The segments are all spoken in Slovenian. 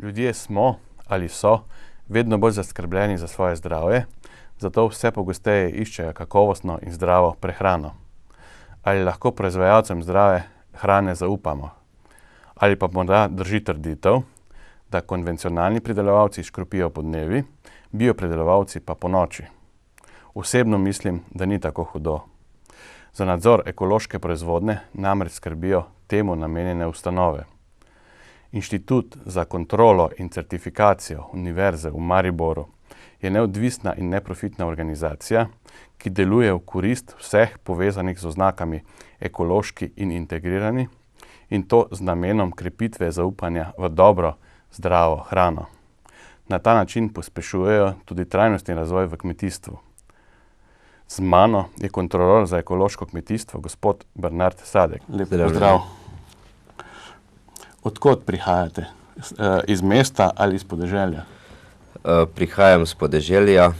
Ljudje smo ali so vedno bolj zaskrbljeni za svoje zdravje, zato vse pogosteje iščejo kakovostno in zdravo prehrano. Ali lahko proizvajalcem zdrave hrane zaupamo? Ali pa morda drži trditev, da konvencionalni pridelovalci škropijo podnevi, biopridelovalci pa ponoči? Osebno mislim, da ni tako hudo. Za nadzor ekološke proizvodnje namreč skrbijo temu namenjene ustanove. Inštitut za kontrolo in certifikacijo Univerze v Mariboru je neodvisna in neprofitna organizacija, ki deluje v korist vseh povezanih z oznakami ekološki in integrirani, in to z namenom krepitve zaupanja v dobro, zdravo hrano. Na ta način pospešujejo tudi trajnostni razvoj v kmetijstvu. Z mano je kontrolor za ekološko kmetijstvo, gospod Bernard Sadek. Lep pozdrav. Od kod prihajate? Iz mesta ali iz podeželja? Prihajam z podeželja,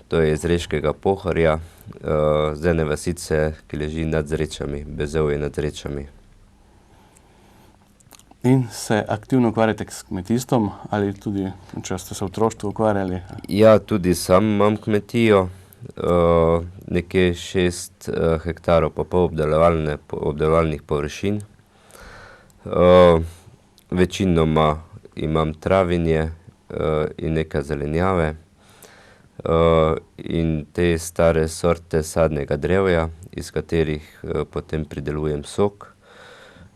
to je iz Reškega Pohorja, z ene vasice, ki leži nad Zrečami, Bezovje nad Zrečami. In se aktivno ukvarjate s kmetijstvom ali tudi, če ste se v otroštvu ukvarjali? Ja, tudi sam imam kmetijo, nekje 6 hektarov pa pol obdelovalnih površin. Večinoma imam travinje in nekaj zelenjave in te stare sorte sadnega drevja, iz katerih potem pridelujem sok.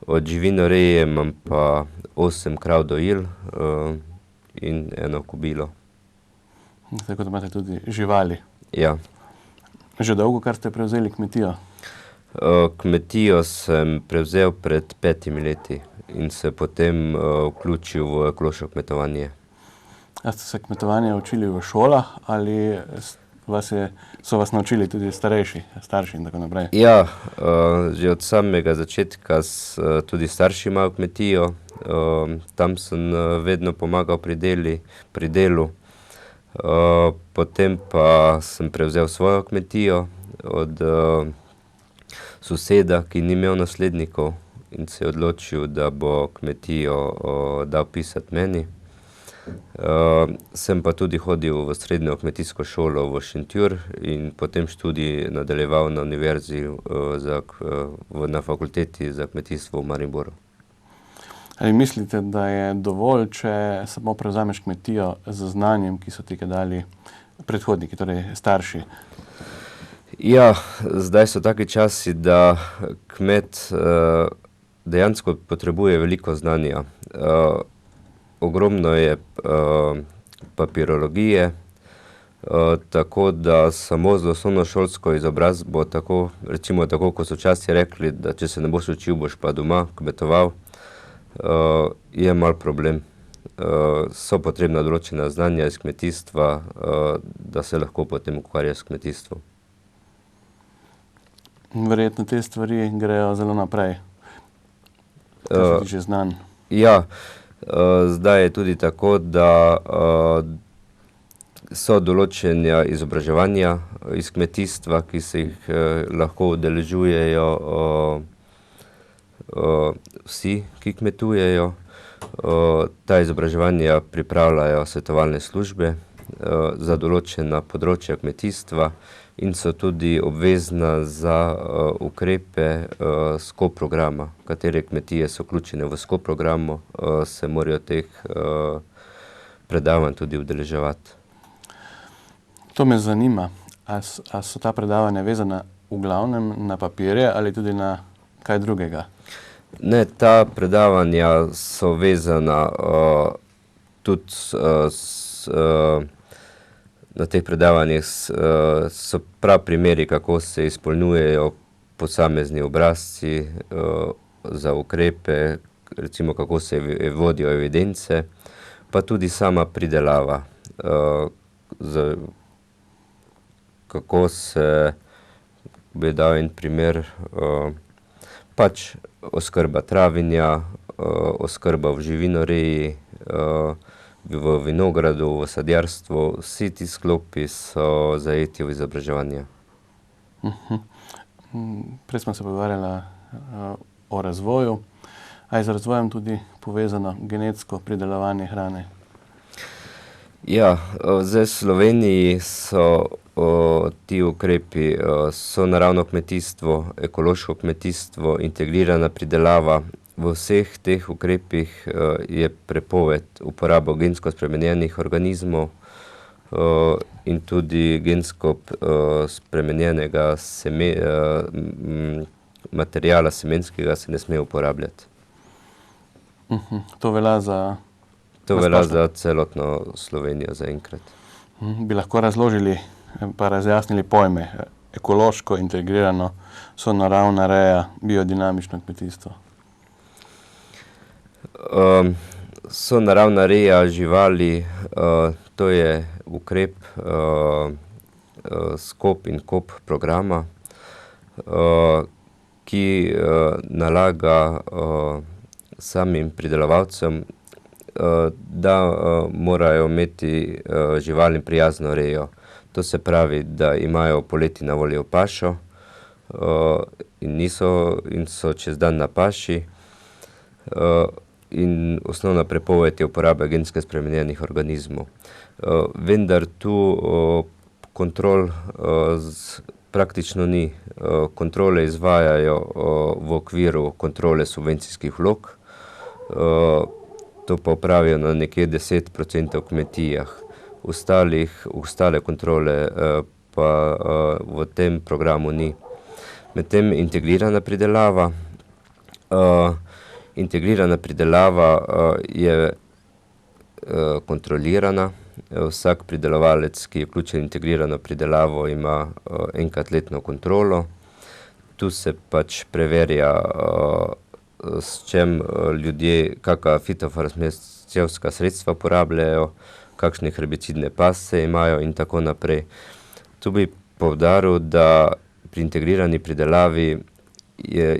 Od živinoreje imam pa 8 krav dojil in 1 kobilo. Tako da imate tudi živali. Ja. Že dolgo, kar ste prevzeli kmetijo? Kmetijo sem prevzel pred 5 leti in se potem vključil v ekološko kmetovanje. A ste se kmetovanja učili v šolah ali so vas naučili tudi starši in tako naprej? Ja, že od samega začetka tudi starši imajo kmetijo. Tam sem vedno pomagal pri delu. Potem pa sem prevzel svojo kmetijo od soseda, ki ni imel naslednikov in se je odločil, da bo kmetijo dal pisati meni. Sem pa tudi hodil v srednjo kmetijsko šolo v Šentjur in potem študij nadaljeval na univerzi na fakulteti za kmetijstvo v Mariboru. Ali mislite, da je dovolj, če samo prevzameš kmetijo z znanjem, ki so ti ga dali predhodniki, torej starši? Ja, zdaj so taki časi, da kmet dejansko potrebuje veliko znanja. Ogromno je papirologije, tako da samo z osnovnošolsko izobrazbo, recimo tako, kot so včasih rekli, da če se ne boš učil, boš pa doma kmetoval, je mal problem. So potrebna določena znanja iz kmetijstva, da se lahko potem ukvarja s kmetijstvom. Verjetno te stvari grejo zelo naprej, kar se tiče znanj. Ja, zdaj je tudi tako, da so določena izobraževanja iz kmetijstva, ki se jih lahko udeležujejo vsi, ki kmetujejo. Ta izobraževanja pripravljajo svetovalne službe za določena področja kmetijstva in so tudi obvezna za ukrepe SKOP programa. Katere kmetije so vključene v SKOP programu, se morajo teh predavanj tudi udeleževati. To me zanima. A so ta predavanja vezana v glavnem na papirje ali tudi na kaj drugega? Ne, ta predavanja so vezana tudi na teh predavanjih so prav primeri, kako se izpolnjujejo posamezni obrazci za ukrepe, recimo kako se vodijo evidence, pa tudi sama pridelava, kako se, bi dal en primer, pač oskrba travinja, oskrba v živinoreji, v vinogradu, v sadjarstvu, vsi ti sklopi so zajeti v izobraževanje. Prej smo se pogovarjali o razvoju. A je z razvojem tudi povezano genetsko pridelovanje hrane? Ja, zdaj v Sloveniji so ti ukrepi sonaravno kmetijstvo, ekološko kmetijstvo, integrirana pridelava. V vseh teh ukrepih je prepoved uporabo gensko spremenjenih organizmov in tudi gensko spremenjenega materijala semenskega se ne sme uporabljati. To velja za... To velja za celotno Slovenijo zaenkrat. Bi lahko razložili pa razjasnili pojme ekološko, integrirano, sonaravna reja, biodinamično kmetijstvo? Sonaravna reja živali, to je ukrep SKOP in KOP programa, ki nalaga samim pridelovalcem, da morajo imeti živalim prijazno rejo. To se pravi, da imajo poleti na voljo pašo in so čez dan na paši. In osnovna prepoved je uporaba gensko spremenjenih organizmov. Vendar tu kontrol praktično ni. Kontrole izvajajo v okviru kontrole subvencijskih vlog. To pa opravijo na nekje 10% kmetijah. Ostale kontrole pa v tem programu ni. Medtem integrirana pridelava. Integrirana pridelava je kontrolirana. Vsak pridelovalec, ki je vključen v integrirano pridelavo, ima enkrat letno kontrolo. Tu se pač preverja, s čem ljudje, kakšna fitofarmacevtska sredstva uporabljajo, kakšne herbicidne pasce imajo in tako naprej. Tu bi poudaril, da pri integrirani pridelavi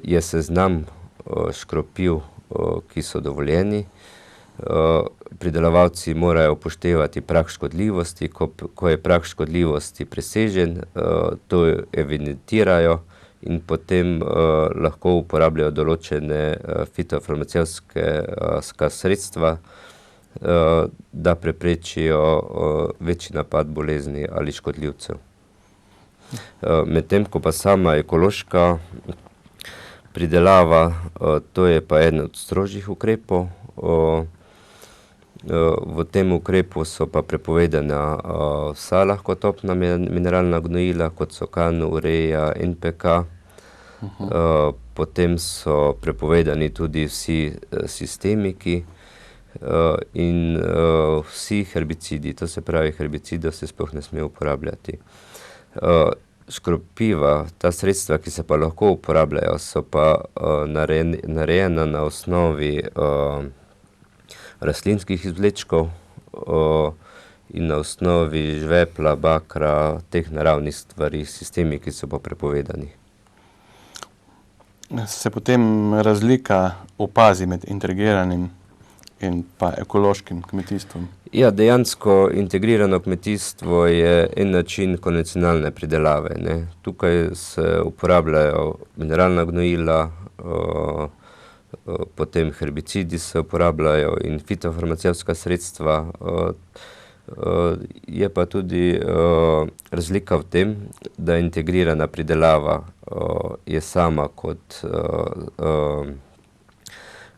je seznam škropiv, ki so dovoljeni. Pridelovalci morajo upoštevati prag škodljivosti. Ko je prag škodljivosti presežen, to evidentirajo in potem lahko uporabljajo določene fitofarmacevtska sredstva, da preprečijo večji napad bolezni ali škodljivcev. Medtem ko pa sama ekološka pridelava, to je pa eden od strožjih ukrepov. V tem ukrepu so pa prepovedana vsa lahkotopna mineralna gnojila, kot so KAN, urea, NPK. Potem so prepovedani tudi vsi sistemiki in vsi herbicidi, to se pravi herbicidov se sploh ne sme uporabljati. Škropiva, ta sredstva, ki se pa lahko uporabljajo, so pa narejena na osnovi rastlinskih izvlečkov in na osnovi žvepla, bakra, teh naravnih stvari, sistemi, ki so pa prepovedani. Se potem razlika opazi med integriranim in pa ekološkim kmetijstvom? Ja, dejansko integrirano kmetijstvo je en način konvencionalne pridelave, ne. Tukaj se uporabljajo mineralna gnojila, potem herbicidi se uporabljajo in fitofarmacevtska sredstva. Je pa tudi razlika v tem, da integrirana pridelava je sama kot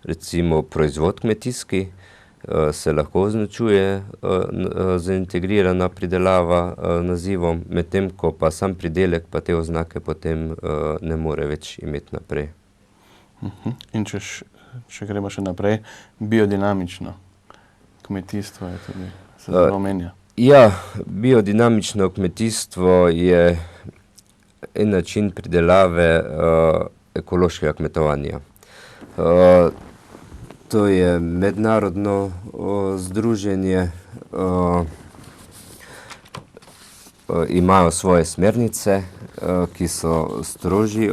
recimo proizvod kmetijski, se lahko označuje za integrirana pridelava nazivom, medtem ko pa sam pridelek pa te oznake potem ne more več imeti naprej. In če gremo še naprej, biodinamično kmetijstvo je tudi, se zelo omenja. Ja, biodinamično kmetijstvo je en način pridelave ekološkega kmetovanja. To je mednarodno združenje, imajo svoje smernice, ki so strožji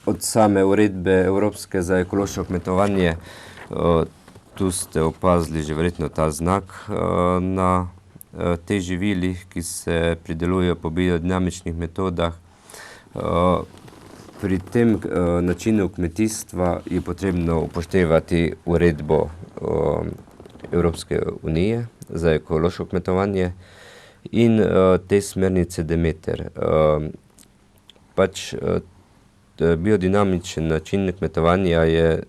od same uredbe Evropske za ekološko kmetovanje. Tu ste opazili že verjetno ta znak na teh živilih, ki se pridelujejo po biodinamičnih metodah. Pri tem načinu kmetijstva je potrebno upoštevati uredbo Evropske unije za ekološko kmetovanje in te smernice Demeter. Biodinamičen način kmetovanja je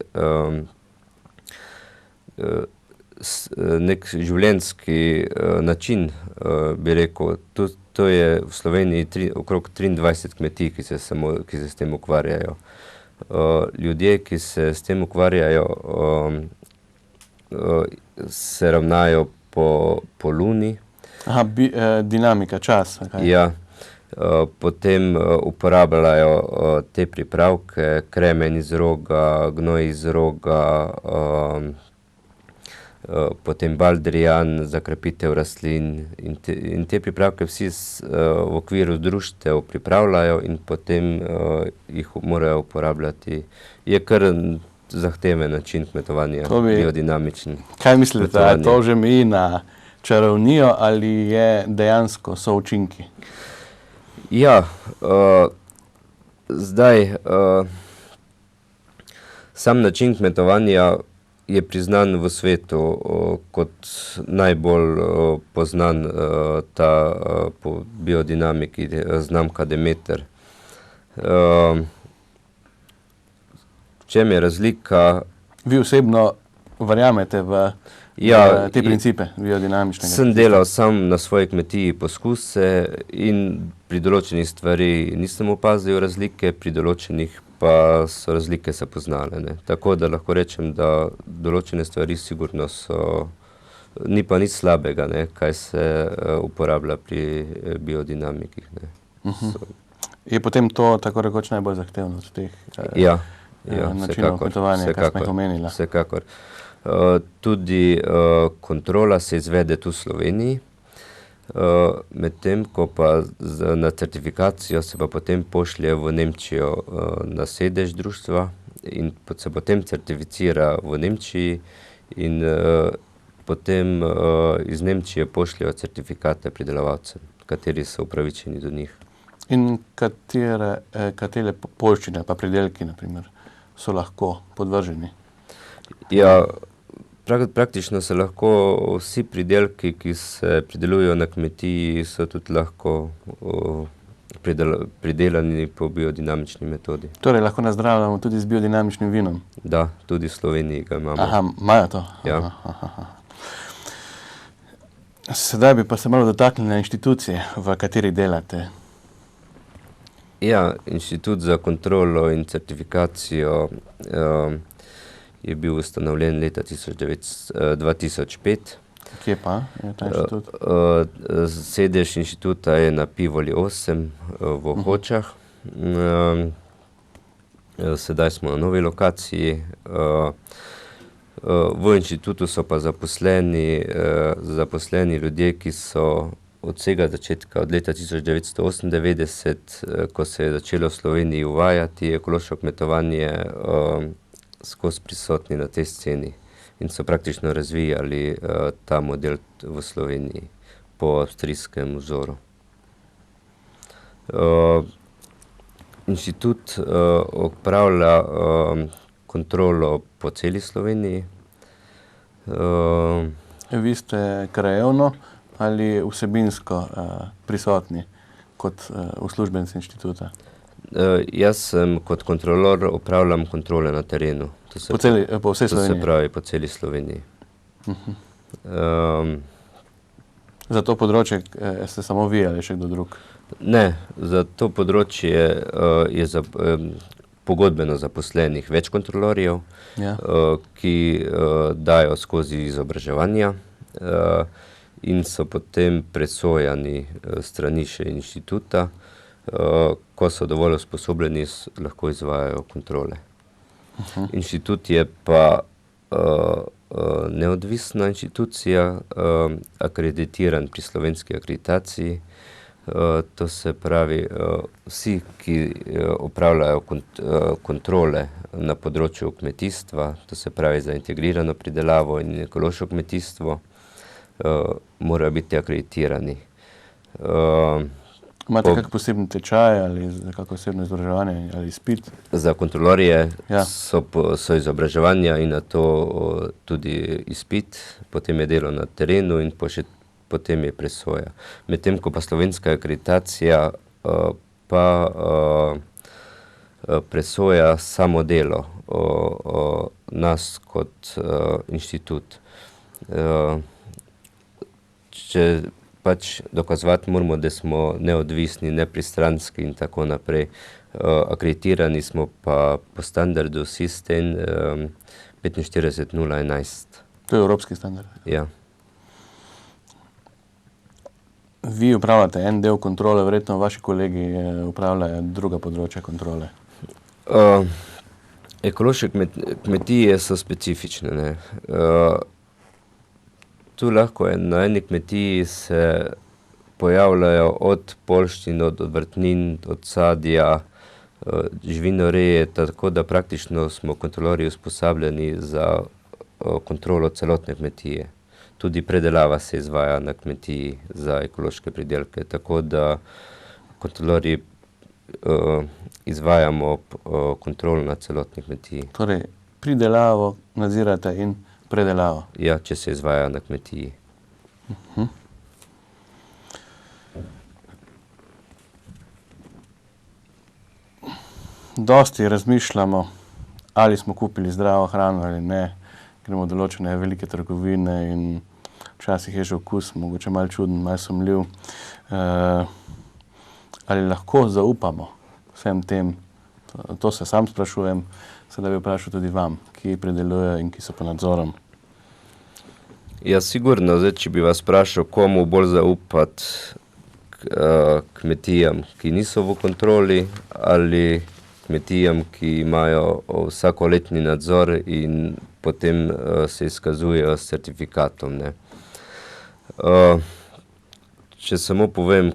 nek življenjski način, bi rekel. To je v Sloveniji okrog 23 kmetij, ki se s tem ukvarjajo. Ljudje, ki se s tem ukvarjajo, se ravnajo po luni. Aha, dinamika, čas. Okay. Ja, potem uporabljajo te pripravke, kremen iz roga, gnoj iz roga, potem baldrijan za krepitev rastlin in te pripravke vsi v okviru društev pripravljajo in potem jih morajo uporabljati. Je kar zahteven način kmetovanja, biodinamičen. Kaj mislite, je to že meji na čarovnijo ali je dejansko so učinki? Ja, zdaj sam način kmetovanja je priznan v svetu kot najbolj poznan ta po biodinamiki znamka Demeter. V čem je razlika? Vi osebno verjamete v te principe biodinamičnega? Sem delal sam na svoji kmetiji poskuse in pri določenih stvari nisem opazil razlike, pri določenih pa so razlike se poznale, ne. Tako da lahko rečem, da določene stvari sigurno ni pa nič slabega, ne, kaj se uporablja pri biodinamiki, ne. Je potem to tako rekoč najbolj zahtevno od teh načinov kmetovanja, kar smo jih omenila? Vsekakor. Tudi kontrola se izvede tu v Sloveniji, medtem ko pa na certifikacijo se pa potem pošlje v Nemčijo na sedež društva in se potem certificira v Nemčiji in potem iz Nemčije pošljejo certifikate pridelovalcem, kateri so upravičeni do njih. In katere poljščine pa pridelki, na primer, so lahko podvrženi? Ja, praktično se lahko vsi pridelki, ki se pridelujejo na kmetiji, so tudi lahko pridelani po biodinamični metodi. Torej, lahko nazdravljamo tudi z biodinamičnim vinom? Da, tudi v Sloveniji ga imamo. Aha, imajo to? Ja. Sedaj bi pa se malo dotaknili na inštitucije, v kateri delate. Ja, Inštitut za kontrolo in certifikacijo je bil ustanovljen leta 2005. Kje pa je ta inštitut? Sedež inštituta je na Pivoli 8 v Hočah. Sedaj smo na novi lokaciji. V inštitutu so pa zaposleni ljudje, ki so od vsega začetka, od leta 1998, ko se je začelo v Sloveniji uvajati ekološko kmetovanje, skozi prisotni na tej sceni in so praktično razvijali ta model v Sloveniji po avstrijskem vzoru. Inštitut opravlja kontrolo po celi Sloveniji. Vi ste krajevno ali vsebinsko prisotni kot uslužbenci inštituta? Jaz sem kot kontrolor opravljam kontrole na terenu. Po vsej Sloveniji? To se pravi po celi Sloveniji. Za to področje ste samo vi ali še kdo drug? Ne, za to področje je pogodbeno zaposlenih več kontrolorjev, ki dajo skozi izobraževanja in so potem presojani strani še inštituta. Ko so dovolj usposobljeni, lahko izvajajo kontrole. Inštitut je pa neodvisna inštitucija, akreditiran pri slovenski akreditaciji. To se pravi, vsi, ki opravljajo kontrole na področju kmetijstva, to se pravi za integrirano pridelavo in ekološko kmetijstvo, morajo biti akreditirani. Imate kak posebni tečaj ali kako osebno izobraževanje ali izpit? Za kontrolorje Ja. so izobraževanja in na to tudi izpit, potem je delo na terenu in potem je presoja. Medtem ko pa slovenska akreditacija pa presoja samo delo nas kot inštitut. Če pač dokazovati moramo, da smo neodvisni, nepristranski in tako naprej. Akreditirani smo pa po standardu SISTEN 45011. To je evropski standard. Ja. Vi upravljate en del kontrole, verjetno vaši kolegi upravljajo druga področja kontrole. Ekološke kmetije so specifične, ne. Tu lahko na eni kmetiji se pojavljajo od poljščin, od vrtnin, od sadja, živinoreje, tako da praktično smo kontrolorji usposabljeni za kontrolo celotne kmetije. Tudi predelava se izvaja na kmetiji za ekološke pridelke, tako da kontrolorji izvajamo kontrolo na celotni kmetiji. Torej, pridelavo nadzirate in predelavo. Ja, če se izvaja na kmetiji. Dosti razmišljamo, ali smo kupili zdravo hrano ali ne. Gremo v določene velike trgovine in včasih je že okus mogoče malo čuden, malo sumljiv. Ali lahko zaupamo vsem tem? To se sam sprašujem, sedaj bi vprašal tudi vam, ki predelujejo in ki so pod nadzorom. Ja, sigurno, zdaj, če bi vas vprašal, komu bolj zaupati, kmetijam, ki niso v kontroli, ali kmetijam, ki imajo vsakoletni nadzor in potem se izkazujejo s certifikatom, ne. Če samo povem,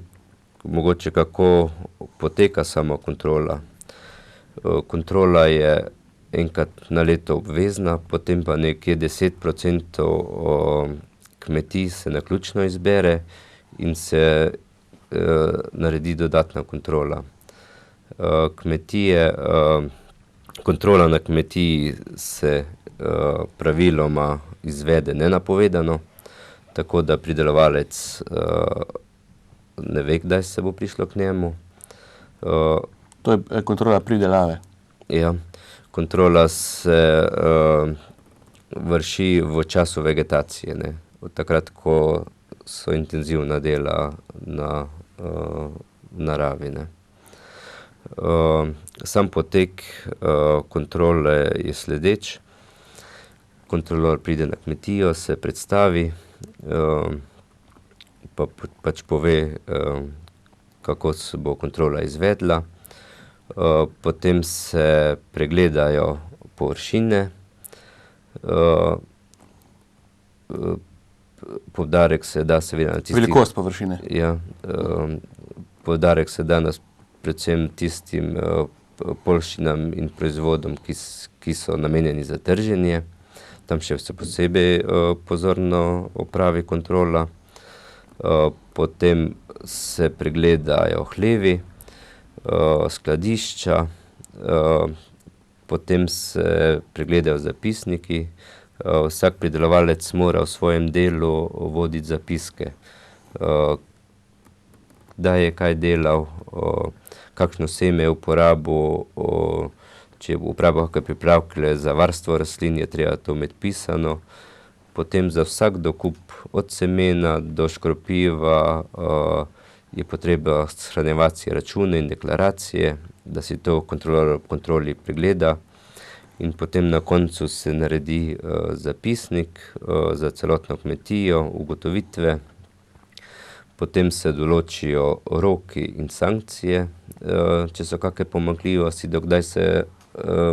mogoče kako poteka sama kontrola. Kontrola je enkrat na leto obvezna, potem pa nekje 10% kmetij se naključno izbere in se naredi dodatna kontrola. Kontrola na kmetiji se praviloma izvede nenapovedano, tako da pridelovalec ne ve, kdaj se bo prišlo k njemu. To je kontrola pridelave. Ja, kontrola se vrši v času vegetacije, ne. Od takrat, ko so intenzivna dela na naravi, ne. Sam potek kontrole je sledeč. Kontrolor pride na kmetijo, se predstavi, pa pač pove, kako se bo kontrola izvedla. Potem se pregledajo površine, poudarek se da seveda na tistih... Velikost površine. Ja, poudarek se da predvsem tistim poljščinam in proizvodom, ki so namenjeni za trženje. Tam še se posebej pozorno opravi kontrola. Potem se pregledajo hlevi, skladišča, potem se pregledajo zapisniki. Vsak pridelovalec mora v svojem delu voditi zapiske. Kdaj je kaj delal, kakšno seme je uporabil, če je uporabil kakšne pripravke za varstvo rastlin, je treba to imeti pisano. Potem za vsak dokup od semena do škropiva je potreba shranjevati račune in deklaracije, da si to kontrolor v kontroli pregleda. In potem na koncu se naredi zapisnik za celotno kmetijo, ugotovitve. Potem se določijo roki in sankcije, če so kakšne pomanjkljivosti, do kdaj se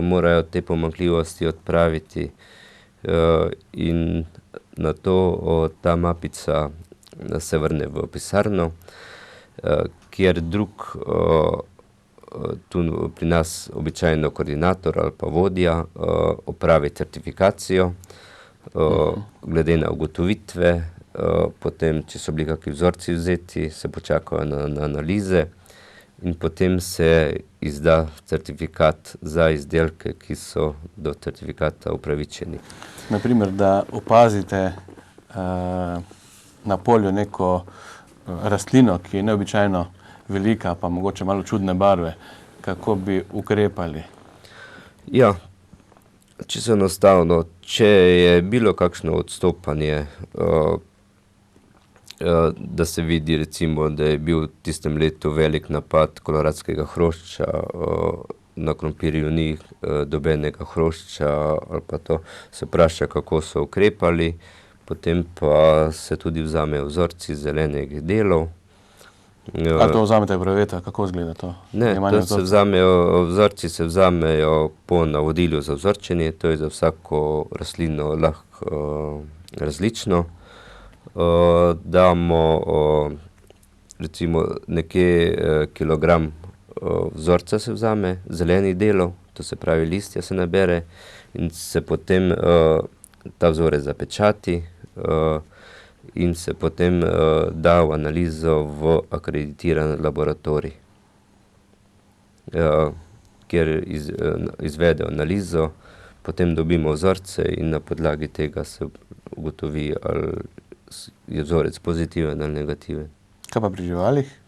morajo te pomanjkljivosti odpraviti. In nato ta mapica se vrne v pisarno, kjer tu pri nas običajno koordinator ali pa vodja opravi certifikacijo glede na ugotovitve, potem, če so bili kakšni vzorci vzeti, se počakajo na analize in potem se izda certifikat za izdelke, ki so do certifikata upravičeni. Naprimer, da opazite na polju neko rastlino, ki je neobičajno velika, pa mogoče malo čudne barve, kako bi ukrepali? Ja, čisto enostavno, če je bilo kakšno odstopanje, da se vidi recimo, da je bil v tistem letu velik napad koloradskega hrošča, na krompirju ni dobenega hrošča ali pa to, se vpraša, kako so ukrepali, potem pa se tudi vzamejo vzorci zelenih delov. A to vzamete breveta, kako izgleda to? Ne, to se vzamejo, vzorci se vzamejo po navodilju za vzorčenje, to je za vsako rastlino lahko različno. Damo recimo nekje kilogram vzorca se vzame, zelenih delov, to se pravi listja se nabere in se potem ta vzorec zapečati in se potem da v analizo v akreditiran laboratorij, kjer izvede analizo, potem dobimo vzorce in na podlagi tega se ugotovi, ali je vzorec pozitiven ali negativen. Kaj pa pri živalih?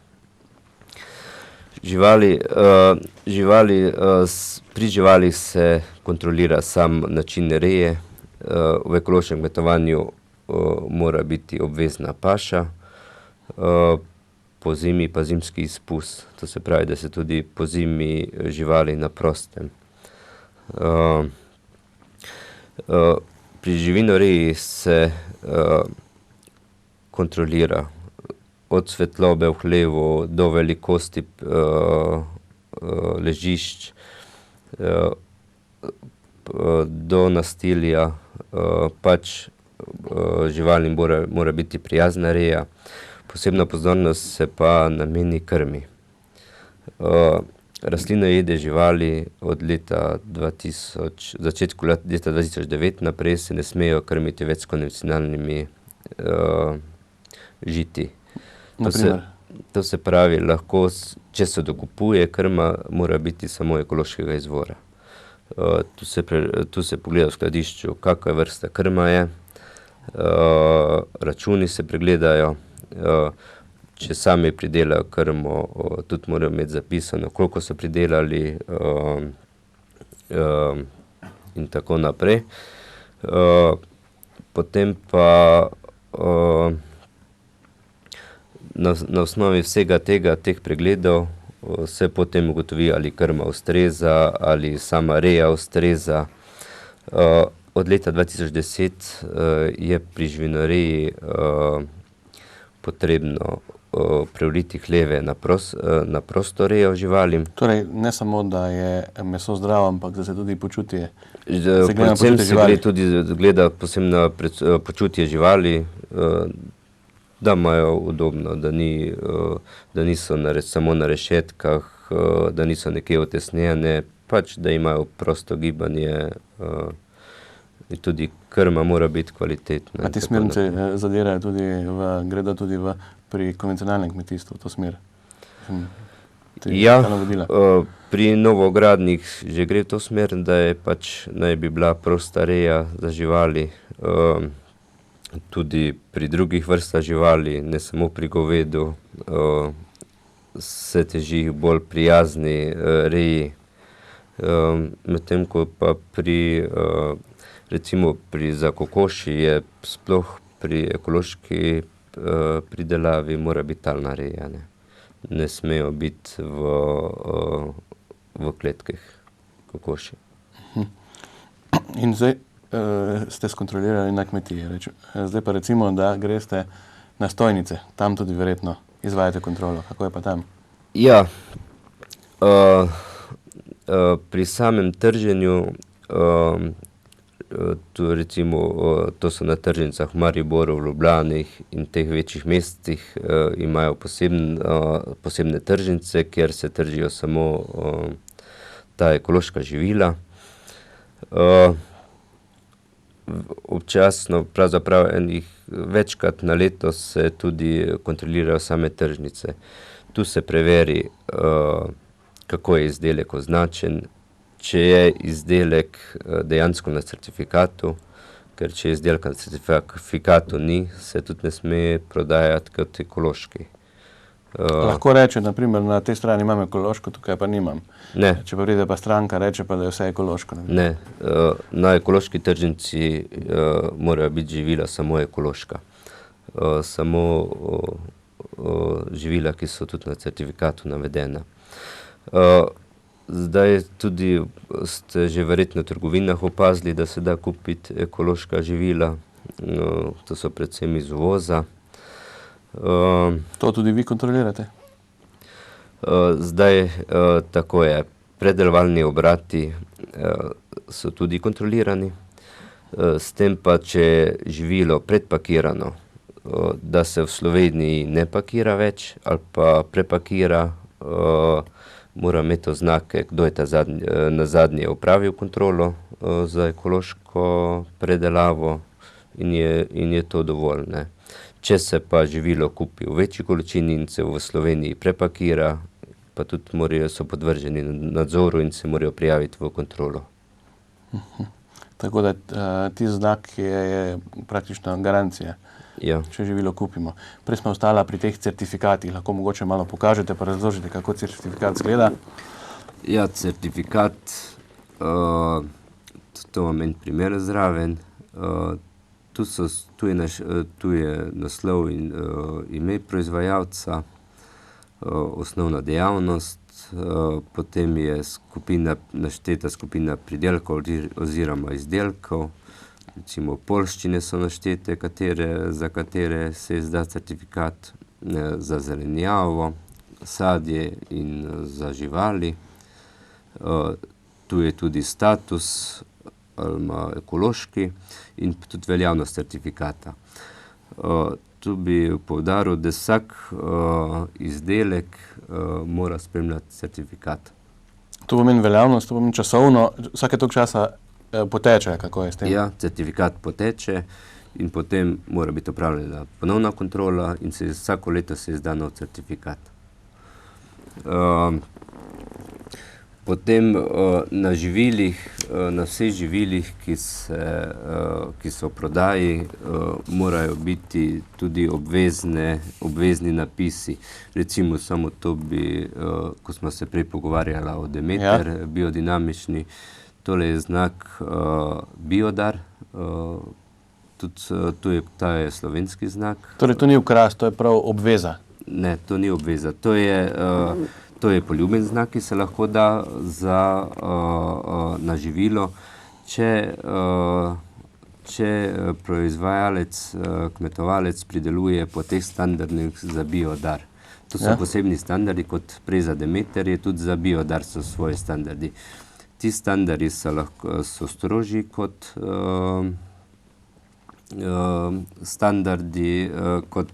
Pri živalih se kontrolira sam način reje. V ekološkem kmetovanju mora biti obvezna paša, po zimi pa zimski izpust. To se pravi, da se tudi po zimi živali na prostem. Pri živinoreji se kontrolira od svetlobe v hlevu do velikosti ležišč, do nastilja, pač živalim mora biti prijazna reja. Posebna pozornost se pa nameni krmi. Rastlinojede živali od leta 2000, začetku leta 2009 naprej se ne smejo krmiti več s konvencionalnimi žiti. To se pravi, lahko, če se dokupuje krma, mora biti samo ekološkega izvora. Tu se pogleda v skladišču, kakva vrsta krma je, računi se pregledajo, če sami pridelajo krmo, tudi morajo imeti zapisano, koliko so pridelali in tako naprej. Potem pa na osnovi vsega teh pregledov se potem ugotovi, ali krma ustreza, ali sama reja ustreza. Od leta 2010 je pri živinoreji potrebno preuriti hleve na prosto rejo živalim. Torej, ne samo, da je meso zdravo, ampak da se tudi počutje Predvsem se gre tudi gleda posebno počutje živali, da imajo udobno, da niso samo na rešetkah, da niso nekje otesnjene, pač da imajo prosto gibanje in tudi krma mora biti kvalitetna. A te smernice gredo tudi pri konvencionalnem kmetijstvu, v to smer? Ja, pri novogradnjih že gre v to smer, da je pač naj bi bila prosta reja za živali, tudi pri drugih vrstah živali, ne samo pri govedu, se teži bolj prijazni reji, medtem ko pa recimo za kokoši je sploh pri ekološki pridelavi mora biti talna reja, ne smejo biti v kletkah kokoši. In zdaj ste skontrolirali na kmetiji. Zdaj pa recimo, da greste na stojnice, tam tudi verjetno izvajate kontrolo. Kako je pa tam? Ja, pri samem trženju, to so na tržnicah v Mariboru, v Ljubljani in teh večjih mestih, imajo posebne tržnice, kjer se tržijo samo ta ekološka živila. občasno, pravzaprav večkrat na leto se tudi kontrolirajo same tržnice. Tu se preveri, kako je izdelek označen, če je izdelek dejansko na certifikatu, ker če izdelka na certifikatu ni, se tudi ne sme prodajati kot ekološki. Lahko reče, na primer, na tej strani imam ekološko, tukaj pa nimam. Ne. Če pa pride pa stranka, reče pa, da je vse ekološko. Ne, na ekološki tržnici morajo biti živila samo ekološka. Samo živila, ki so tudi na certifikatu navedena. Zdaj tudi ste že verjetno v trgovinah opazili, da se da kupiti ekološka živila. To so predvsem iz uvoza. To tudi vi kontrolirate? Zdaj tako je. Predelovalni obrati so tudi kontrolirani. S tem pa, če je živilo predpakirano, da se v Sloveniji ne pakira več ali pa prepakira, mora imeti oznake, kdo je nazadnje opravil kontrolo za ekološko predelavo in je to dovolj, ne. Če se pa živilo kupi v večji količini in se v Sloveniji prepakira, pa tudi so podvrženi nadzoru in se morajo prijaviti v kontrolo. Tako da ti znak je praktično garancija, ja. Če živilo kupimo. Prej smo ostala pri teh certifikatih, lahko mogoče malo pokažete pa razložite, kako certifikat izgleda. Ja, certifikat, to imam en primer zraven. Tu je naslov in ime proizvajalca, osnovna dejavnost, potem je našteta skupina pridelkov oziroma izdelkov, recimo poljščine so naštete, za katere se izda certifikat, za zelenjavo, sadje in za živali. Tu je tudi status ali ekološki in tudi veljavnost certifikata. Tu bi poudaril, da vsak izdelek mora spremljati certifikat. To pomeni veljavnost, to pomeni časovno, vsake toliko časa poteče, kako je s tem? Ja, certifikat poteče in potem mora biti opravljena ponovna kontrola in vsako leto se izda nov certifikat. Potem na živilih, na vseh živilih, ki so v prodaji, morajo biti tudi obvezni napisi. Recimo samo to ko smo se prej pogovarjala o Demeter, biodinamični, tole je znak Biodar, tudi ta je slovenski znak. Torej to ni ukras, to je prav obveza? Ne, to ni obveza, to je poljuben znak, ki se lahko da na živilo, če proizvajalec, kmetovalec prideluje po teh standardih za Biodar. To so posebni standardi, kot prej za Demeter je tudi za Biodar so svoji standardi. Ti standardi so strožji kot standardi, kot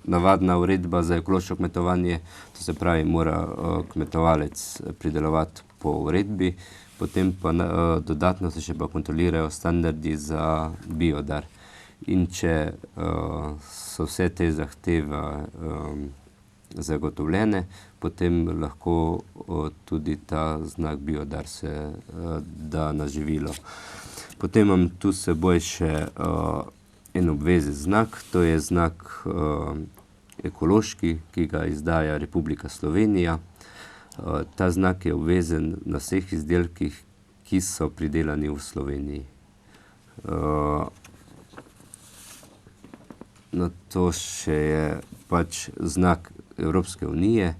navadna uredba za ekološko kmetovanje, to se pravi, mora kmetovalec pridelovati po uredbi, potem pa dodatno se še pa kontrolirajo standardi za Biodar. In če so vse te zahteve zagotovljene, potem lahko tudi ta znak Biodar se da na živilo. Potem imam tu s seboj še en obvezen znak, to je znak ekološki, ki ga izdaja Republika Slovenija. Ta znak je obvezen na vseh izdelkih, ki so pridelani v Sloveniji. Na to še je pač znak Evropske unije,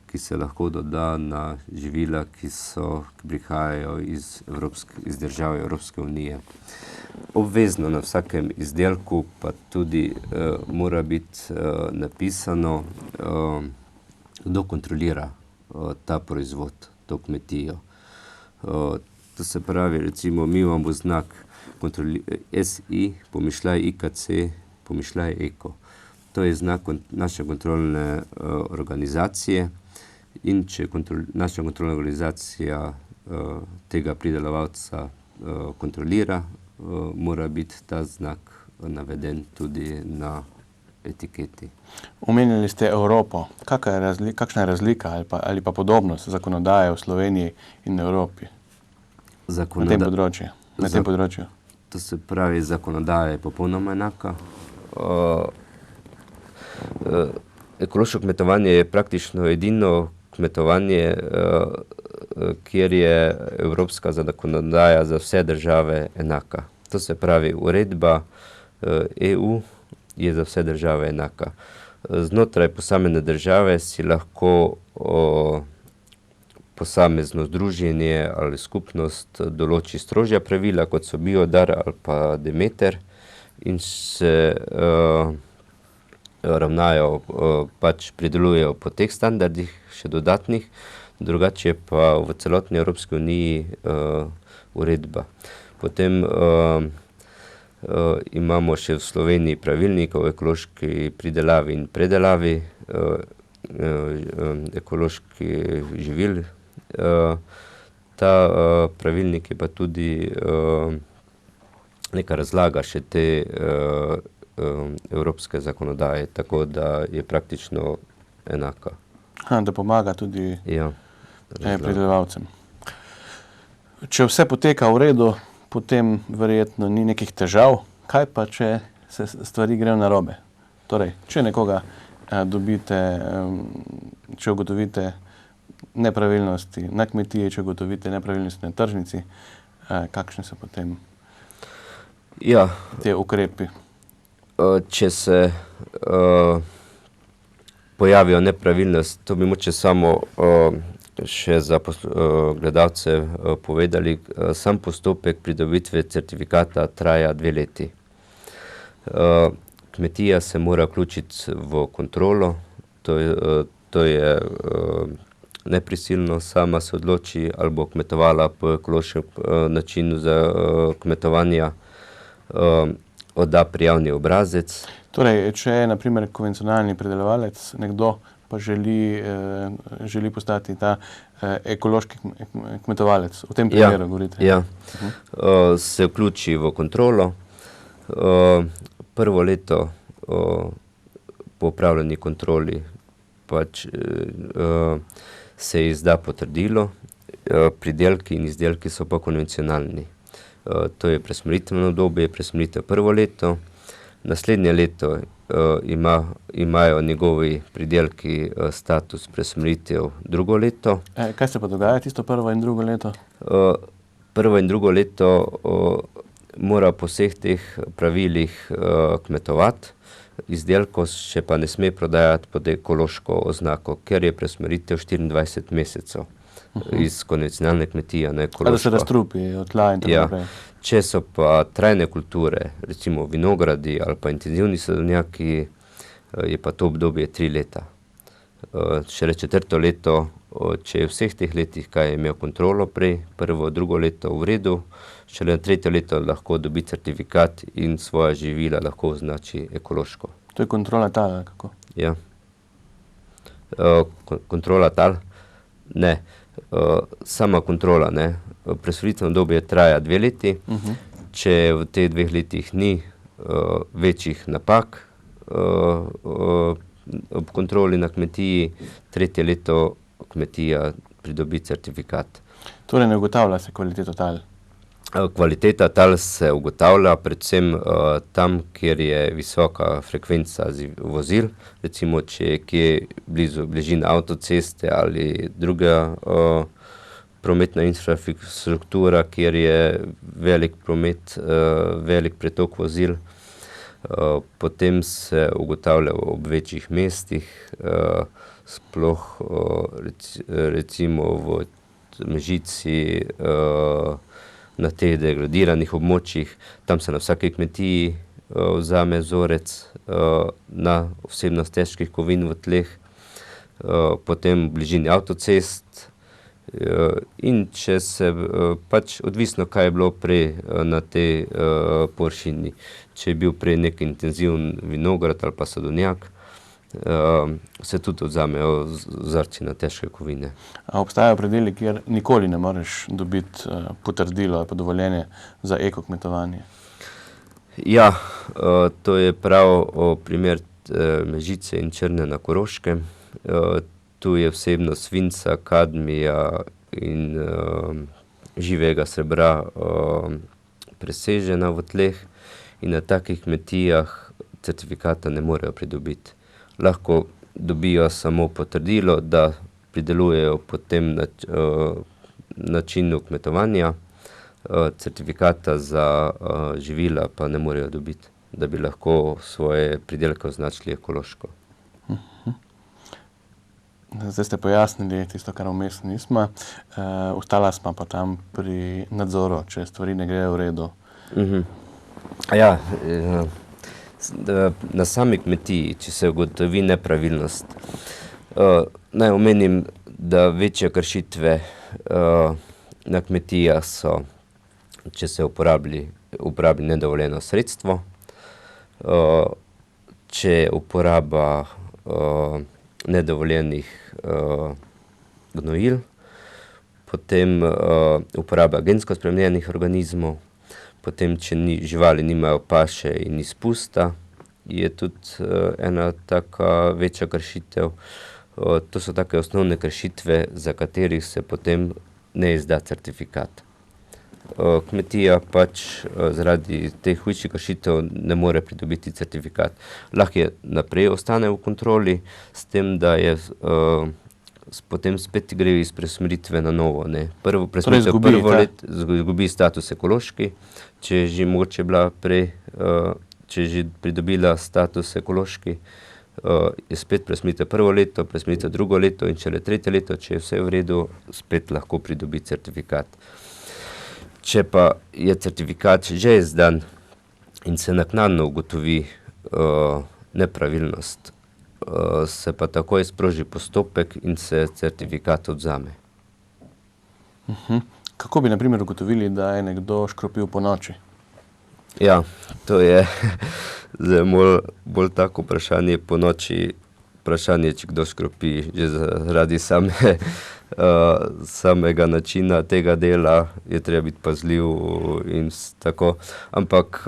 ki se lahko doda na živila, ki prihajajo iz držav Evropske unije. Obvezno na vsakem izdelku pa tudi mora biti napisano, kdo kontrolira ta proizvod, to kmetijo. To se pravi, recimo, mi imamo znak SI, pomišljaj IKC, pomišljaj Eko. To je znak naše kontrolne organizacije in če naša kontrolna organizacija tega pridelovalca kontrolira, mora biti ta znak naveden tudi na etiketi. Omenili ste Evropo. Kakšna je razlika ali pa podobnost zakonodaje v Sloveniji in Evropi na tem področju? To se pravi, zakonodaja je popolnoma enaka. Ekološko kmetovanje je praktično edino kmetovanje, kjer je evropska zakonodaja za vse države enaka. To se pravi, uredba EU je za vse države enaka. Znotraj posamezne države si lahko posamezno združenje ali skupnost določi strožja pravila, kot so Biodar ali pa Demeter, in se ravnajo, pač pridelujejo po teh standardih, še dodatnih, drugače pa v celotni Evropski uniji uredba. Potem imamo še v Sloveniji pravilnik o ekološki pridelavi in predelavi ekoloških živil. Ta pravilnik je pa tudi neka razlaga še te evropske zakonodaje, tako da je praktično enaka. Da pomaga tudi pridelovalcem. Če vse poteka v redu, potem verjetno ni nekih težav. Kaj pa, če se stvari grejo narobe? Torej, če nekoga dobite, če ugotovite nepravilnosti na kmetiji, če ugotovite nepravilnosti na tržnici, kakšni so potem te ukrepi? Če se pojavijo nepravilnosti, to bi moče samo še za gledalce povedali, sam postopek pridobitve certifikata traja 2 leti. Kmetija se mora vključiti v kontrolo, to je neprisilno, sama se odloči, ali bo kmetovala po ekološkem načinu za kmetovanja, odda prijavni obrazec. Torej, če je na primer konvencionalni pridelovalec, nekdo pa želi postati ta ekološki kmetovalec, v tem primeru govorite? Ja, se vključi v kontrolo. Prvo leto po opravljeni kontroli pač se izda potrdilo, pridelki in izdelki so pa konvencionalni. To je presmeritveno obdobje, presmeritev prvo leto, naslednje leto imajo njegovi pridelki status presmeritev drugo leto. Kaj se pa dogaja tisto prvo in drugo leto? Prvo in drugo leto mora po vseh teh pravilih kmetovati, izdelkov še pa ne sme prodajati pod ekološko oznako, ker je presmeritev 24 mesecev. Iz konvencionalne kmetije na ekološko. Da se razstrupi od tla in tako naprej. Če so pa trajne kulture, recimo vinogradi ali pa intenzivni sadovnjaki, je pa to obdobje 3 leta. Šele 4. leto, če je v vseh teh letih, kaj je imel kontrolo prej, prvo, drugo leto v redu, šele na 3. leto lahko dobi certifikat in svoja živila lahko označi ekološko. To je kontrola tal, kako? Ja. Kontrola tal? Ne. Sama kontrola, ne. Presvoritveno obdobje traja 2 leti. Če v teh 2 letih ni večjih napak ob kontroli na kmetiji, 3. leto kmetija pridobi certifikat. Torej ne ugotavlja se kvaliteto tal? Kvaliteta tal se ugotavlja predvsem tam, kjer je visoka frekvenca vozil, recimo če je kje bližina avtoceste ali druga prometna infrastruktura, kjer je velik promet, velik pretok vozil. Potem se ugotavlja ob večjih mestih, sploh recimo v Mežici, na teh degradiranih območjih, tam se na vsaki kmetiji vzame vzorec na vsebnost težkih kovin v tleh, potem v bližini avtocest in če se pač odvisno, kaj je bilo prej na tej površini. Če je bil prej nek intenziven vinograd ali pa sadovnjak, se tudi odzamejo vzorci na težke kovine. A obstajajo predeli, kjer nikoli ne moreš dobiti potrdilo ali pa dovoljenje za ekokmetovanje? Ja, to je prav primer Mežice in Črne na Koroškem. Tu je vsebnost svinca, kadmija in živega srebra presežena v tleh in na takih kmetijah certifikata ne morejo pridobiti. Lahko dobijo samo potrdilo, da pridelujejo po tem načinu kmetovanja, certifikata za živila pa ne morejo dobiti, da bi lahko svoje pridelke označili ekološko. Zdaj ste pojasnili tisto, kar vmes nismo. Ostala smo pa tam pri nadzoru, če stvari ne grejo v redu. Ja, na sami kmetiji, če se ugotovi nepravilnost, naj omenim, da večje kršitve na kmetijah so, če se uporabi nedovoljeno sredstvo, če je uporaba nedovoljenih gnojil, potem uporaba gensko spremenjenih organizmov, potem, če živali nimajo paše in izpusta, je tudi ena taka večja kršitev. To so take osnovne kršitve, za katerih se potem ne izda certifikat. Kmetija pač zaradi teh hujših kršitev ne more pridobiti certifikat. Lahko je naprej ostane v kontroli, s tem, da je potem spet gre iz presmeritve na novo. Izgubi status ekološki, če je že mogoče bila prej, če je že pridobila status ekološki, je spet presmeritev prvo leto, presmeritev drugo leto in šele tretje leto, če je vse v redu, spet lahko pridobi certifikat. Če pa je certifikat že izdan in se naknadno ugotovi nepravilnost, se pa takoj sproži postopek in se certifikat odvzame. Kako bi na primer ugotovili, da je nekdo škropil ponoči? Ja, to je bolj tako vprašanje ponoči, vprašanje, če kdo škropi že zaradi samega načina tega dela, je treba biti pazljiv in tako. Ampak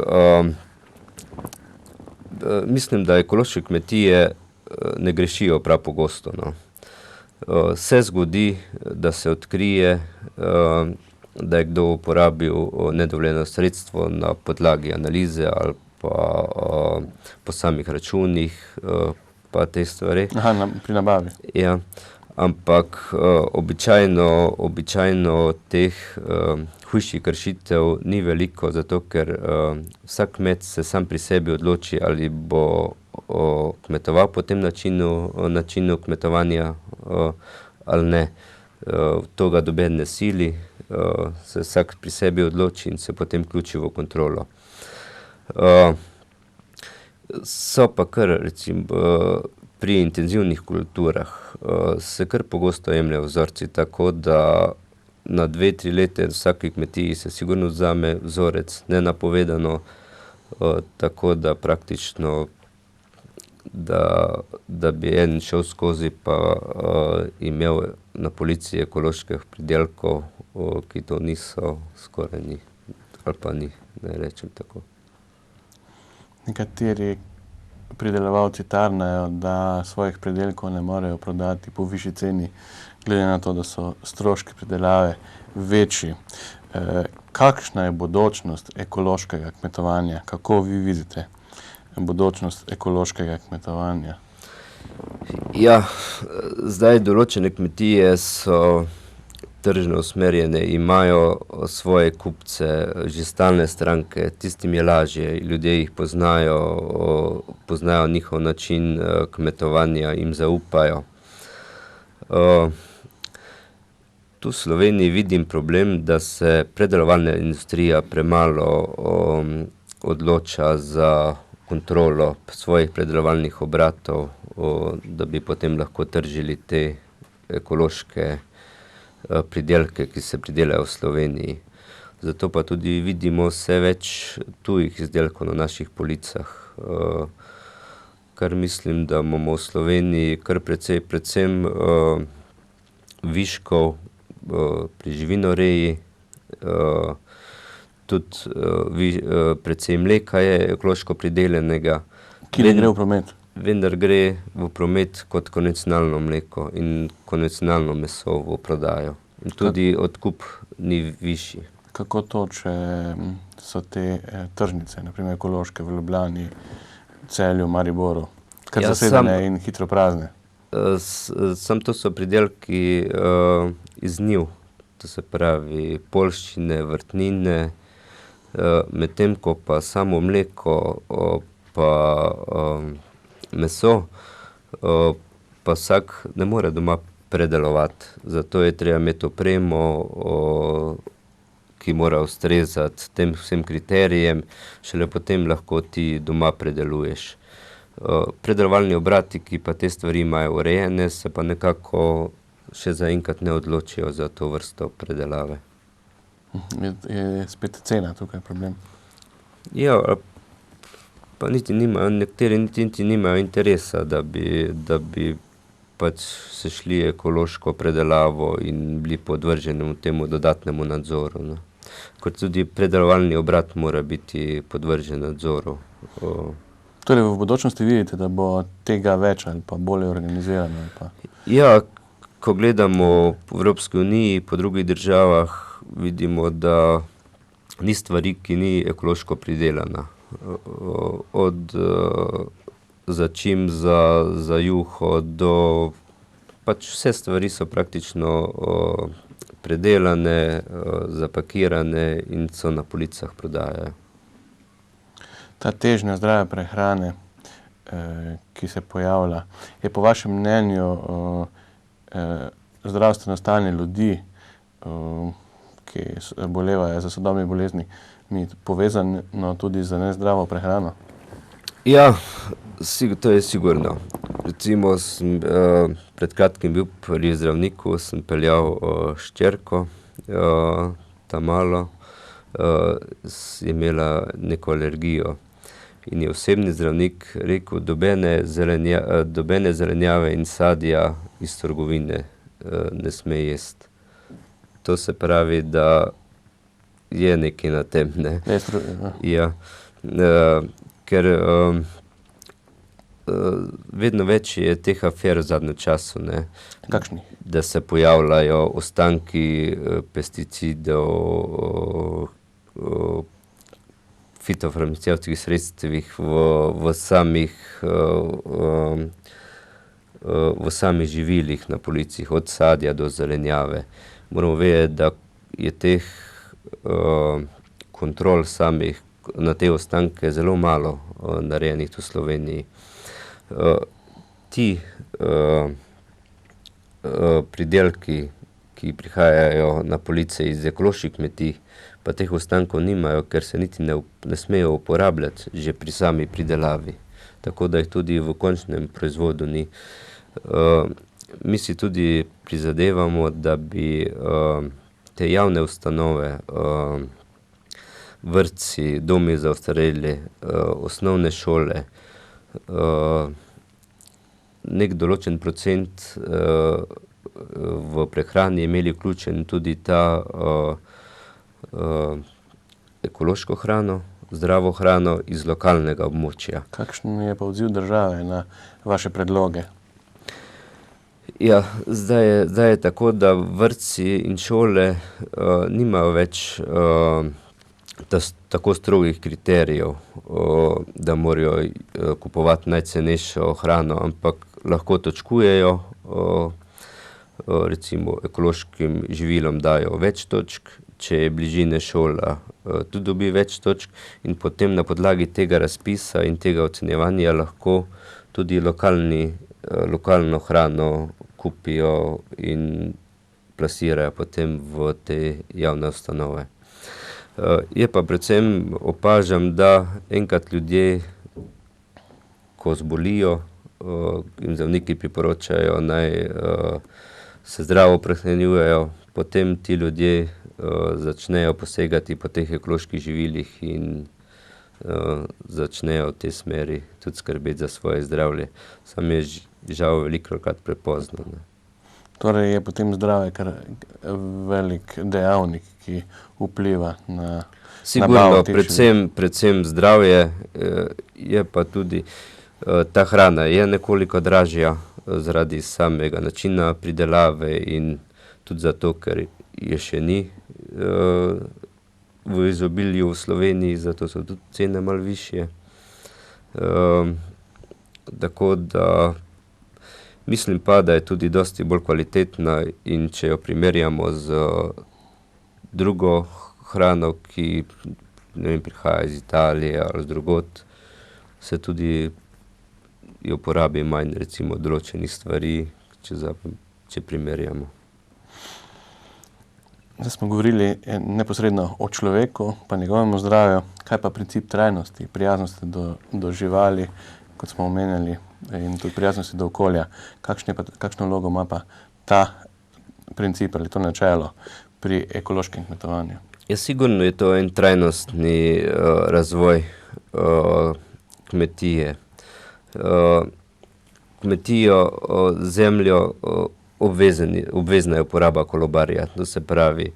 mislim, da ekološke kmetije ne grešijo prav pogosto. Se zgodi, da se odkrije, da je kdo uporabil nedovoljeno sredstvo na podlagi analize ali pa po samih računih pa te stvari. Pri nabavi. Ja, ampak običajno teh hujših kršitev ni veliko, zato ker vsak kmet se sam pri sebi odloči, ali bo kmetoval po tem načinu kmetovanja ali ne. To ga noben ne sili, se vsak pri sebi odloči in se potem vključi v kontrolo. So pa kar, recimo, pri intenzivnih kulturah se kar pogosto jemljejo vzorci, tako da na 2-3 leta vsaki kmetiji se sigurno vzame vzorec nenapovedano, tako da praktično da bi en šel skozi pa imel na policiji ekoloških pridelkov, ki to niso, skoraj ni, ali pa ni, ne rečem tako. Nekateri pridelovalci tarnajo, da svojih pridelkov ne morejo prodati po višji ceni, glede na to, da so stroški pridelave večji. Kakšna je bodočnost ekološkega kmetovanja? Kako vi vidite bodočnost ekološkega kmetovanja? Ja, zdaj določene kmetije so tržno usmerjene, imajo svoje kupce, že stalne stranke, tistim je lažje, ljudje jih poznajo njihov način kmetovanja, jim zaupajo. Tu v Sloveniji vidim problem, da se predelovalna industrija premalo odloča za kontrolo svojih predelovalnih obratov, da bi potem lahko tržili te ekološke pridelke, ki se pridelajo v Sloveniji. Zato pa tudi vidimo vse več tujih izdelkov na naših policah. kar mislim, da imamo v Sloveniji kar precej, predvsem viškov pri živinoreji, tudi precej mleka je ekološko pridelanega. Ki ne gre v promet. Vendar gre v promet kot konvencionalno mleko in konvencionalno meso v prodajo. In tudi odkup ni višji. Kako to, če so te tržnice, na primer ekološke v Ljubljani, Celju, Mariboru, kar zasedene in hitro prazne? Sam to so pridelki iz njiv, to se pravi poljščine, vrtnine, medtem ko pa samo mleko pa meso, pa vsak ne more doma predelovati. Zato je treba imeti opremo, ki mora ustrezati tem vsem kriterijem, šele potem lahko ti doma predeluješ. Predelovalni obrati, ki pa te stvari imajo urejene, se pa nekako še zaenkrat ne odločijo za to vrsto predelave. Je spet cena tukaj problem? Ja, pa nekateri niti nimajo interesa, da bi pač se šli ekološko predelavo in bili podvrženi temu dodatnemu nadzoru, ne. Kot tudi predelovalni obrat mora biti podvržen nadzoru. Torej v budućnosti vidite, da bo tega več ali pa bolje organizirano? Ali pa... Ja, ko gledamo v Evropski uniji, po drugih državah, vidimo, da ni stvari, ki ni ekološko pridelana. Od začim za juho do pač vse stvari so praktično predelane, zapakirane in so na policah prodajajo. Ta težnja zdrave prehrane, ki se pojavlja, je po vašem mnenju zdravstveno stanje ljudi, ki bolevajo za sodobnimi bolezni, povezano tudi z nezdravo prehrano? Ja, to je sigurno. Recimo, sem pred kratkim bil pri zdravniku, sem peljal hčerko, ta malo, je imela neko alergijo. In je osebni zdravnik rekel, nobene zelenjave in sadja iz trgovine ne sme jesti. To se pravi, da je nekaj na tem, ne. Ja. Ker vedno več je teh afer v zadnjem času, ne. Kakšnih? Da se pojavljajo ostanki pesticidov, fitofarmacevtskih sredstvih v samih živilih na policih, od sadja do zelenjave. Moramo vedeti, da je teh kontrol samih na te ostanke zelo malo narejenih v Sloveniji. Ti pridelki, ki prihajajo na police iz ekoloških kmetij, pa teh ostankov nimajo, ker se niti ne smejo uporabljati že pri sami pridelavi. Tako da jih tudi v končnem proizvodu ni. Mi si tudi prizadevamo, da bi te javne ustanove, vrtci, domi za ostarele, osnovne šole, nek določen procent v prehrani imeli vključen tudi ta ekološko hrano, zdravo hrano iz lokalnega območja. Kakšen je pa odziv države na vaše predloge? Ja, zdaj je tako, da vrtci in šole nimajo več tako strogih kriterijev, da morajo kupovati najcenejšo hrano, ampak lahko točkujejo, recimo ekološkim živilom dajo več točk, če je bližine šola, tudi dobi več točk in potem na podlagi tega razpisa in tega ocenjevanja lahko tudi lokalno hrano kupijo in plasirajo potem v te javne ustanove. Je pa predvsem opažam, da enkrat ljudje, ko zbolijo, jim zdravniki priporočajo, naj se zdravo prehranjujejo, potem ti ljudje začnejo posegati po teh ekoloških živilih in začnejo v tej smeri tudi skrbeti za svoje zdravje. Sam je žal velikokrat prepozno. Ne. Torej je potem zdravje kar velik dejavnik, ki vpliva na Sigurno, nabavo teh predvsem zdravje, je pa tudi ta hrana je nekoliko dražja zaradi samega načina pridelave in tudi zato, ker je še ni v izobilju v Sloveniji, zato so tudi cene malo višje. Tako da mislim pa, da je tudi dosti bolj kvalitetna in če jo primerjamo z drugo hrano, ki prihaja iz Italije ali z drugod, se tudi jo porabi manj recimo določenih stvari, če primerjamo. Zdaj smo govorili neposredno o človeku, pa njegovemu zdravju. Kaj pa princip trajnosti, prijaznosti do živali, kot smo omenjali, in tudi prijaznosti do okolja? Kakšno vlogo ima pa ta princip ali to načelo pri ekološkem kmetovanju? Ja, sigurno je to en trajnostni razvoj kmetije. Kmetijo, zemljo obvezna je uporaba kolobarja, to se pravi,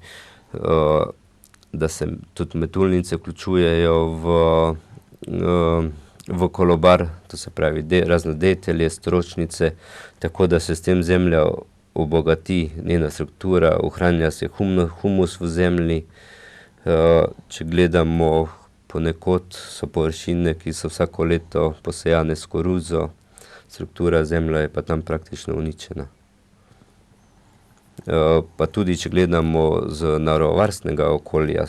da se tudi metulnice vključujejo v kolobar, to se pravi razne detelje, stročnice, tako da se s tem zemlja obogati, njena struktura, ohranja se humus v zemlji. Če gledamo ponekod, so površine, ki so vsako leto posejane s koruzo, struktura zemlje je pa tam praktično uničena. Pa tudi, če gledamo z naravovarstvenega okolja,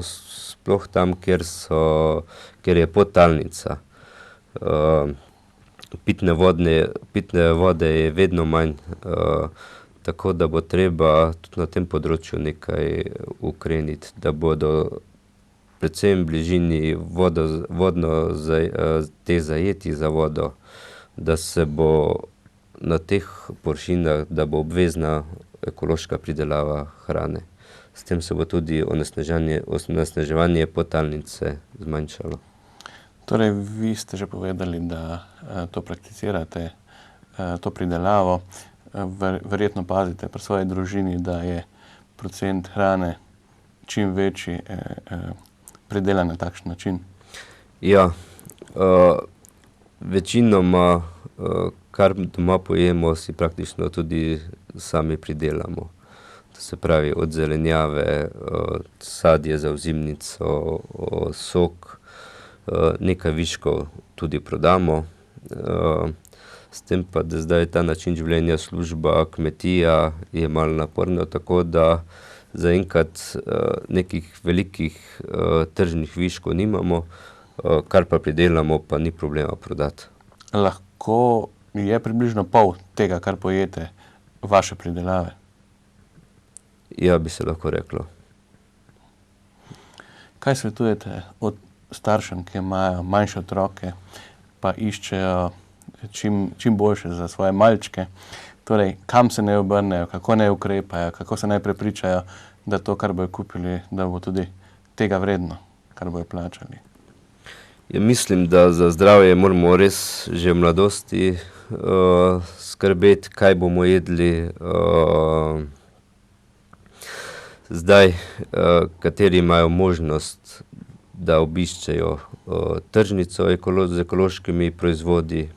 sploh tam, kjer je podtalnica, pitne vode je vedno manj, tako da bo treba tudi na tem področju nekaj ukreniti, da bodo predvsem v bližini teh zajetij za vodo, da se bo na teh površinah, da bo obvezna ekološka pridelava hrane. S tem se bo tudi onesnaževanje podtalnice zmanjšalo. Torej, vi ste že povedali, da to prakticirate, to pridelavo. Verjetno pazite pri svoji družini, da je procent hrane čim večji pridelan na takšen način. Ja, večinoma, kar doma pojemo, si praktično tudi sami pridelamo. To se pravi od zelenjave, sadje za ozimnico, sok, nekaj viškov tudi prodamo. S tem pa, da zdaj ta način življenja, služba, kmetija je malo naporno, tako da zaenkrat nekih velikih tržnih viškov nimamo, kar pa pridelamo, pa ni problema prodati. Lahko je približno pol tega, kar pojete, vaše pridelave? Ja, bi se lahko reklo. Kaj svetujete od staršem, ki imajo manjše otroke, pa iščejo čim boljše za svoje malčke? Torej, kam se naj obrnejo, kako naj ukrepajo, kako se naj prepričajo, da to, kar bojo kupili, da bo tudi tega vredno, kar bojo plačali? Ja, mislim, da za zdravje moramo res že v mladosti skrbeti, kaj bomo jedli. Zdaj, kateri imajo možnost, da obiščejo tržnico z ekološkimi proizvodi,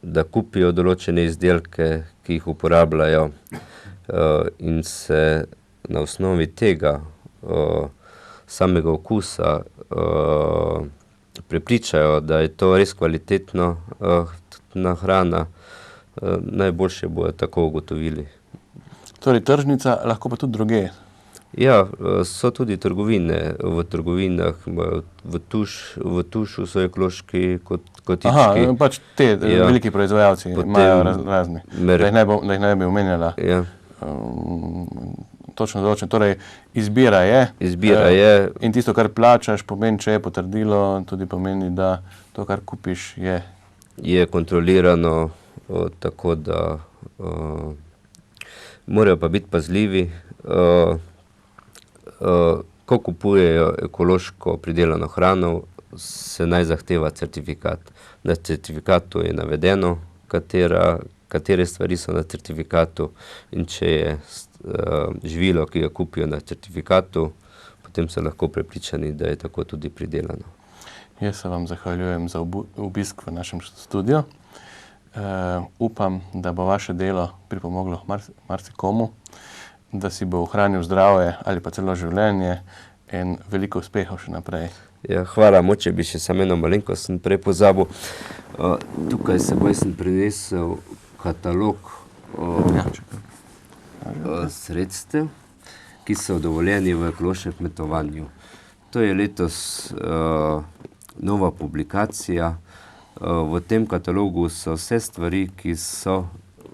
da kupijo določene izdelke, ki jih uporabljajo, in se na osnovi tega samega okusa prepričajo, da je to res kvalitetno hrana, najboljše bojo tako ugotovili. Torej, tržnica, lahko pa tudi drugje? Ja, so tudi trgovine. V trgovinah, v Tušu so ekološki kotički. Aha, pač te veliki proizvajalci imajo razni, da jih ne bi omenjala. Ja. Točno določen. Torej, izbira je. Izbira je. In tisto, kar plačaš, pomeni, če je potrdilo, tudi pomeni, da to, kar kupiš, je kontrolirano, tako da morajo pa biti pazljivi. Ko ko kupujejo ekološko pridelano hrano, se naj zahteva certifikat. Na certifikatu je navedeno, katere stvari so na certifikatu, in če je živilo, ki ga kupijo na certifikatu, potem so lahko prepričani, da je tako tudi pridelano. Jaz se vam zahvaljujem za obisk v našem studiu. Upam, da bo vaše delo pripomoglo marsikomu, da si bo ohranil zdravje ali pa celo življenje in veliko uspehov še naprej. Ja, hvala, moče bi še samo eno malenkost sem prej pozabil. Tukaj seboj sem prinesel katalog sredstev, ki so dovoljeni v ekološkem kmetovanju. To je letos nova publikacija. V tem katalogu so vse stvari, ki so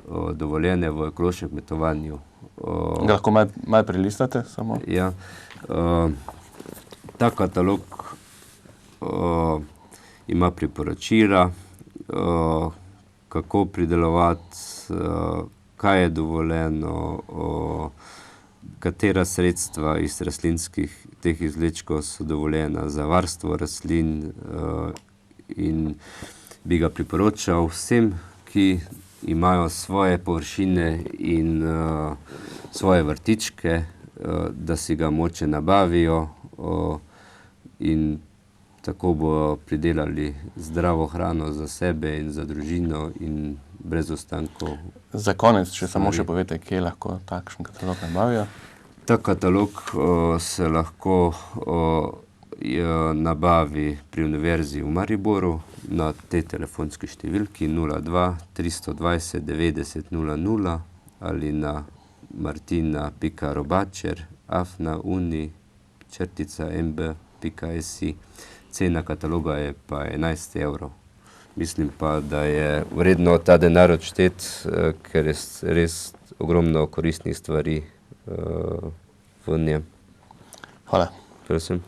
dovoljene v ekološkem kmetovanju. Ga lahko malo prelistate samo? Ja. Ta katalog ima priporočila, kako pridelovati, kaj je dovoljeno, katera sredstva iz rastlinskih teh izvlečkov so dovoljena za varstvo rastlin, in bi ga priporočal vsem, ki imajo svoje površine in svoje vrtičke, da si ga moče nabavijo in tako bodo pridelali zdravo hrano za sebe in za družino in brez ostankov. Za konec, če samo še povete, kje lahko takšen katalog nabavijo? Ta katalog se lahko nabavi pri Univerzi v Mariboru na tej telefonski številki 02 320 90 00 ali na martina.robačer@uni.mb.si. Cena kataloga je pa 11 €. Mislim pa, da je vredno ta denar odšteti, ker je res ogromno koristnih stvari v njem. Hvala. Prosim.